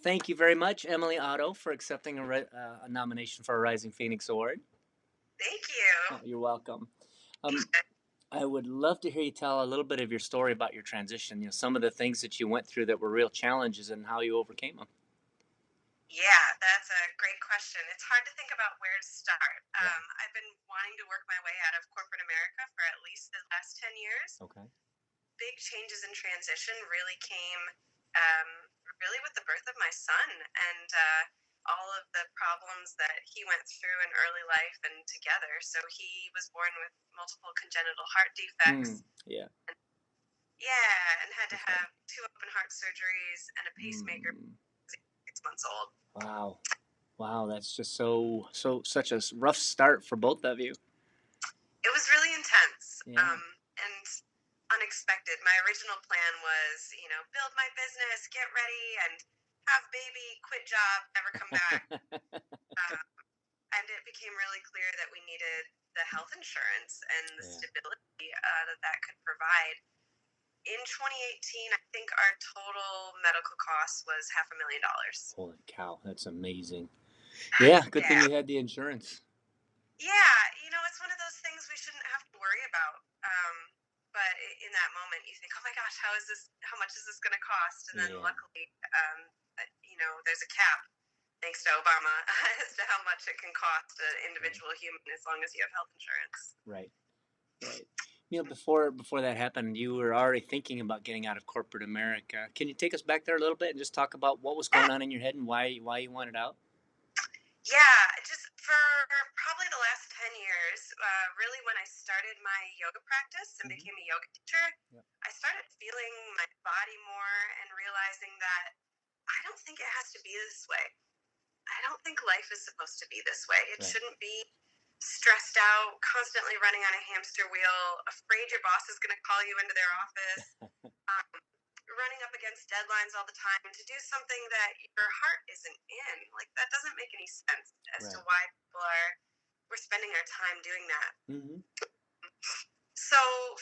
thank you very much, Emily Otto, for accepting a nomination for a Rising Phoenix Award. Thank you. Oh, you're welcome. Um, I would love to hear you tell a little bit of your story about your transition. Some of the things that you went through that were real challenges and how you overcame them. Yeah, that's a great question. It's hard to think about where to start. Yeah. I've been wanting to work my way out of corporate America for at least the last 10 years. Okay. Big changes in transition really came um, really with the birth of my son and all of the problems that he went through in early life and together. So he was born with multiple congenital heart defects. Yeah. Yeah, and had to Okay. have two open heart surgeries and a pacemaker. Mm. 6 months old. Wow. Wow, that's just such a rough start for both of you. It was really intense, Yeah. and unexpected. My original plan was, build my business, get ready, and have baby, quit job, never come back. And it became really clear that we needed the health insurance and the stability that could provide. In 2018, I think our total medical cost was $500,000. Holy cow, that's amazing. Yeah, good thing Yeah. you had the insurance. Yeah, it's one of those things we shouldn't have to worry about. But in that moment, you think, "Oh my gosh, how much is this going to cost?" And then Yeah. luckily, there's a cap, thanks to Obama, as to how much it can cost an individual human as long as you have health insurance. Right. Right. Before that happened, you were already thinking about getting out of corporate America. Can you take us back there a little bit and just talk about what was going on in your head and why you wanted out? Yeah, just for probably the last 10 years, really when I started my yoga practice and became a yoga teacher, I started feeling my body more and realizing that I don't think it has to be this way. I don't think life is supposed to be this way. It shouldn't be stressed out, constantly running on a hamster wheel, afraid your boss is going to call you into their office, running up against deadlines all the time to do something that your heart isn't in. Like, that doesn't make any sense as to why we're spending our time doing that. So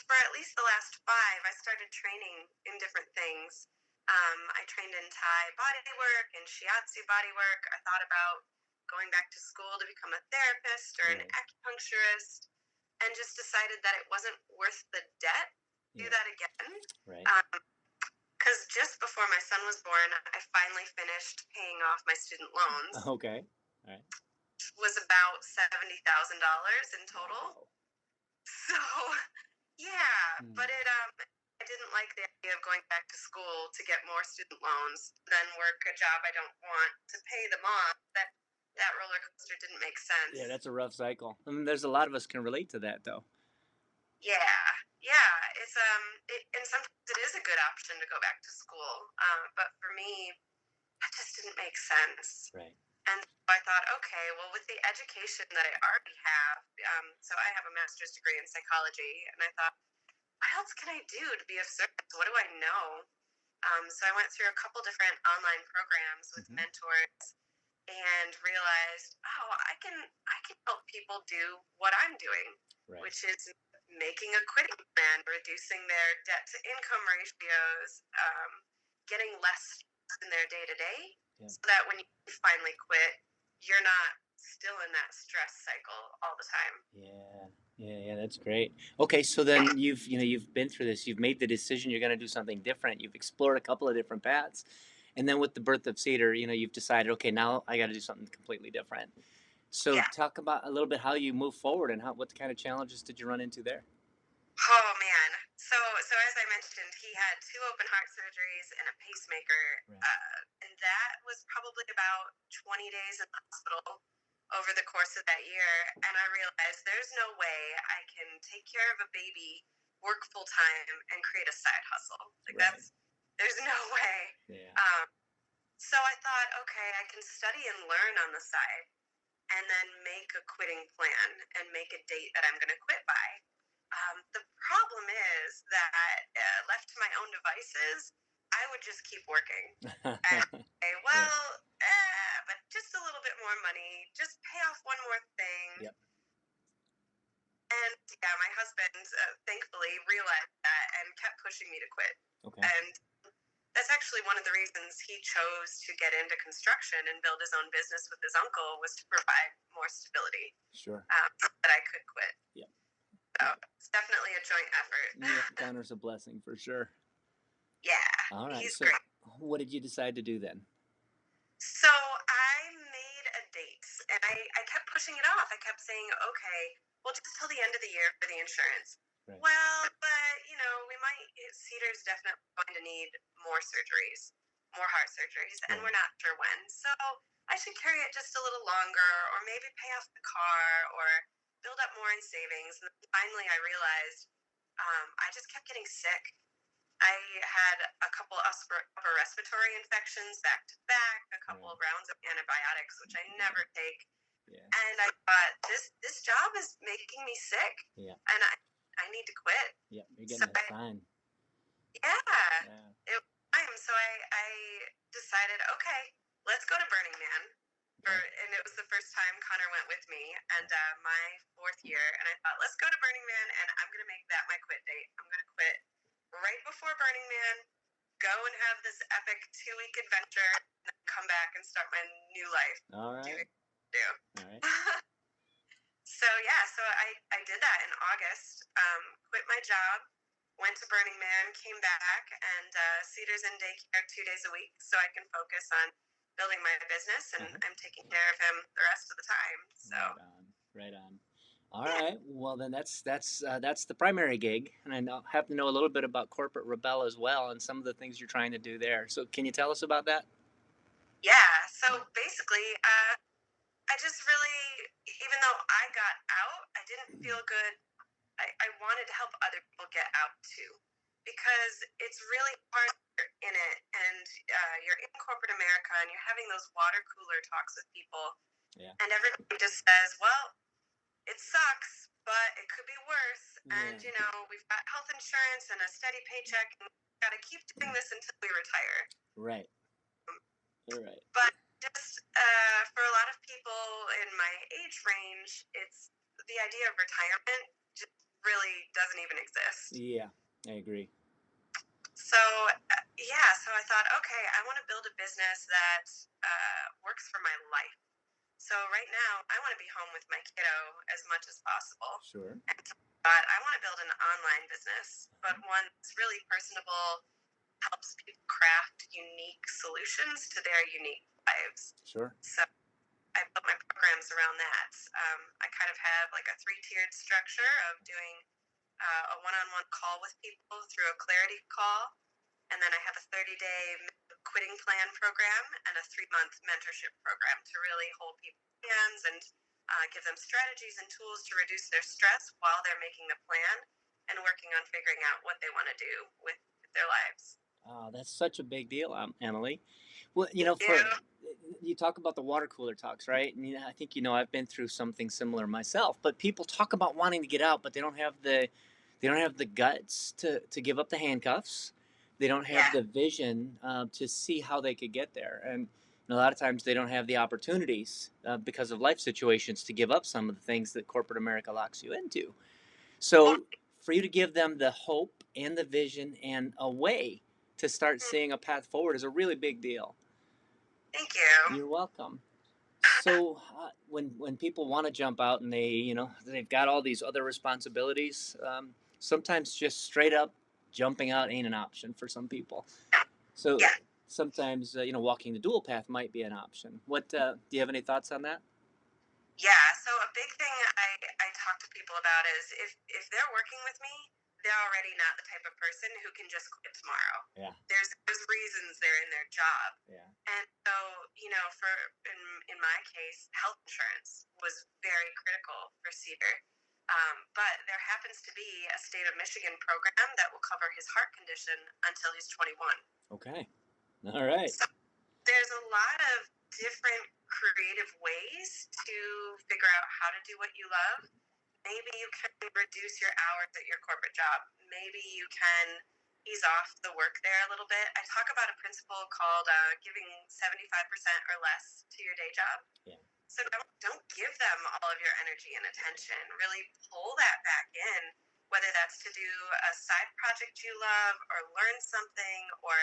for at least the last 5, I started training in different things. I trained in Thai body work and shiatsu body work. I thought about going back to school to become a therapist or an acupuncturist, and just decided that it wasn't worth the debt to do that again. Because just before my son was born, I finally finished paying off my student loans. Okay. All right. It was about $70,000 in total. Wow. So, yeah, but I didn't like the idea of going back to school to get more student loans, then work a job I don't want to pay them off. That roller coaster didn't make sense. Yeah, that's a rough cycle. There's a lot of us can relate to that, though. Yeah, it's and sometimes it is a good option to go back to school, but for me, that just didn't make sense. Right. And so I thought, okay, well, with the education that I already have, so I have a master's degree in psychology, and I thought, what else can I do to be of service? What do I know? So I went through a couple different online programs with mentors and realized, oh, I can help people do what I'm doing, which is making a quitting plan, reducing their debt to income ratios, getting less in their day to day, so that when you finally quit, you're not still in that stress cycle all the time. Yeah, that's great. Okay, so then you've been through this. You've made the decision you're going to do something different. You've explored a couple of different paths, and then with the birth of Cedar, you've decided, okay, now I got to do something completely different. So talk about a little bit how you move forward and what kind of challenges did you run into there? Oh man. So as I mentioned, he had 2 open heart surgeries and a pacemaker, and that was probably about 20 days in the hospital over the course of that year. And I realized there's no way I can take care of a baby, work full time, and create a side hustle. Like there's no way. Yeah. So I thought, okay, I can study and learn on the side, and then make a quitting plan and make a date that I'm going to quit by. The problem is that left to my own devices, I would just keep working. And say, well, but just a little bit more money, just pay off one more thing. Yep. And yeah, my husband thankfully realized that and kept pushing me to quit. Okay. And that's actually one of the reasons he chose to get into construction and build his own business with his uncle, was to provide more stability, Sure. that I could quit. Yeah. So it's definitely a joint effort. Yeah. Counter's a blessing for sure. Yeah, All right. he's So, great. what did you decide to do then? So I made a date, and I kept pushing it off. I kept saying, okay, well, just till the end of the year for the insurance. Right. Well, but we might, Cedar's definitely going to need more surgeries, more heart surgeries, and Right. we're not sure when. So I should carry it just a little longer, or maybe pay off the car, or build up more in savings. And then finally, I realized I just kept getting sick. I had a couple upper respiratory infections back to back, a couple Right. of rounds of antibiotics, which I never take, Yeah. and I thought this job is making me sick, Yeah. and I need to quit. Yeah. You're So getting a sign. yeah, Yeah. it was time. So I decided, okay, let's go to Burning Man. Okay. And it was the first time Connor went with me, and my fourth year. And I thought, let's go to Burning Man, and I'm going to make that my quit date. I'm going to quit right before Burning Man, go and have this epic 2-week adventure, and then come back and start my new life. All right. Do. All right. So yeah, so I did that in August. Quit my job, went to Burning Man, came back, and Cedar's in daycare 2 days a week, so I can focus on building my business, and I'm taking care of him the rest of the time. So Right on. Right on. All yeah, right. Well, then that's the primary gig, and I happen to know a little bit about corporate rebel as well, and some of the things you're trying to do there. So, can you tell us about that? yeah. So basically, I just really, even though I got out, I didn't feel good. I wanted to help other people get out too, because it's really hard in it, and you're in corporate America, and you're having those water cooler talks with people, Yeah. and everybody just says, well, it sucks, but it could be worse, and Yeah. we've got health insurance and a steady paycheck, and we've got to keep doing this until we retire. Right. You're right. But just for a lot of people in my age range, it's the idea of retirement just really doesn't even exist. Yeah, I agree. So yeah, so I thought, okay, I want to build a business that works for my life. So right now, I want to be home with my kiddo as much as possible. Sure. But I want to build an online business, but one that's really personable, helps people craft unique solutions to their unique lives. Sure. So I built my programs around that. I kind of have like a three-tiered structure of doing a one-on-one call with people through a clarity call, and then I have a 30-day quitting plan program and a 3-month mentorship program to really hold people's hands and give them strategies and tools to reduce their stress while they're making the plan and working on figuring out what they want to do with their lives. Oh, that's such a big deal, Emily. Well, Thank you. you talk about the water cooler talks, right? And I think I've been through something similar myself. But people talk about wanting to get out, but they don't have the guts to give up the handcuffs. They don't have Yeah. the vision to see how they could get there, and a lot of times they don't have the opportunities because of life situations to give up some of the things that corporate America locks you into. Well, So for you to give them the hope and the vision and a way to start seeing a path forward is a really big deal. thank you. You're welcome. So when people want to jump out and they've got all these other responsibilities, sometimes just straight up jumping out ain't an option for some people. So Yeah. sometimes walking the dual path might be an option. What do you have any thoughts on that? Yeah, so a big thing I talk to people about is if they're working with me, they're already not the type of person who can just quit tomorrow. Yeah. There's reasons they're in their job. Yeah. And so, for in my case, health insurance was very critical for Cedar. But there happens to be a state of Michigan program that will cover his heart condition until he's 21. Okay. All right. So there's a lot of different creative ways to figure out how to do what you love. Maybe you can reduce your hours at your corporate job. Maybe you can ease off the work there a little bit. I talk about a principle called giving 75% or less to your day job. Yeah. So don't give them all of your energy and attention. Really pull that back in, whether that's to do a side project you love or learn something or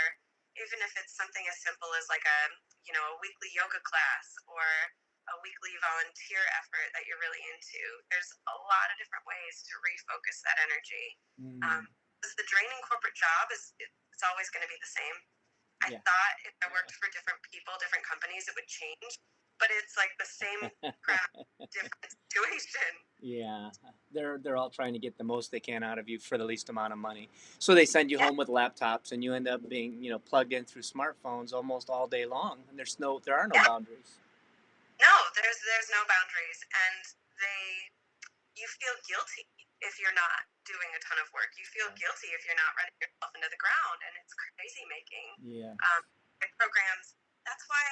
even if it's something as simple as like a weekly yoga class or a weekly volunteer effort that you're really into. There's a lot of different ways to refocus that energy. Mm, 'Cause the draining corporate job it's always going to be the same. I yeah. thought if I worked for different people, different companies, it would change, but it's like the same crap, different situation. Yeah, they're all trying to get the most they can out of you for the least amount of money. So they send you Yeah. home with laptops, and you end up being, plugged in through smartphones almost all day long. And there are no Yeah. boundaries. No, there's no boundaries, and they you feel guilty if you're not doing a ton of work. You feel Yeah. guilty if you're not running yourself into the ground, and it's crazy making. Yeah. Programs. That's why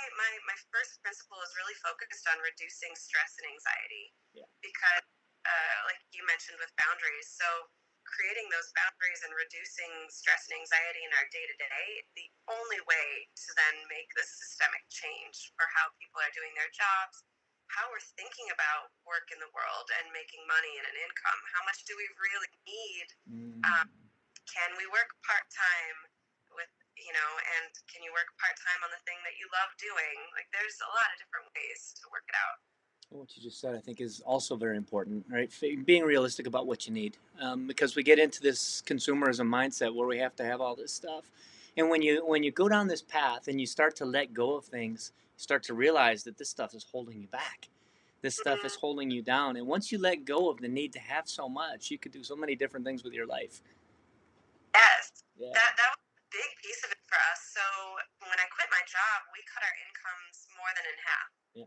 my first principle is really focused on reducing stress and anxiety, Yeah. because, like you mentioned with boundaries, so creating those boundaries and reducing stress and anxiety in our day to day, the only way to then make this systemic change for how people are doing their jobs, how we're thinking about work in the world and making money and an income. How much do we really need? Mm. Um, can we work part time with, and can you work part time on the thing that you love doing? Like, there's a lot of different ways to work it out. What you just said, I think, is also very important, right? Being realistic about what you need, because we get into this consumerism mindset where we have to have all this stuff, and when you go down this path and you start to let go of things, you start to realize that this stuff is holding you back. This stuff is Mm, holding you down, and once you let go of the need to have so much, you could do so many different things with your life. yes, Yeah, that was a big piece of it for us. So when I quit my job, we cut our incomes more than in half. yeah,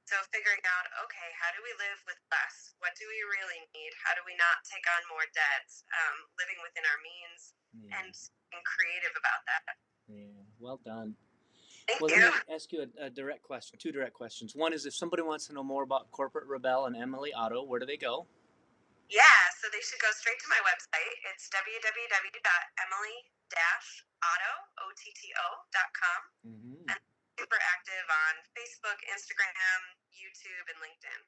So figuring out, okay, how do we live with less? What do we really need? How do we not take on more debt? Living within our means yeah, and being creative about that. yeah. Well done. Thank Well, let you. me ask you a direct question, two direct questions. One is, if somebody wants to know more about Corporate Rebel and Emily Otto, where do they go? Yeah, so they should go straight to my website. It's www.emily-otto.com. Mm-hmm. And I'm super active on Facebook, Instagram, YouTube, and LinkedIn.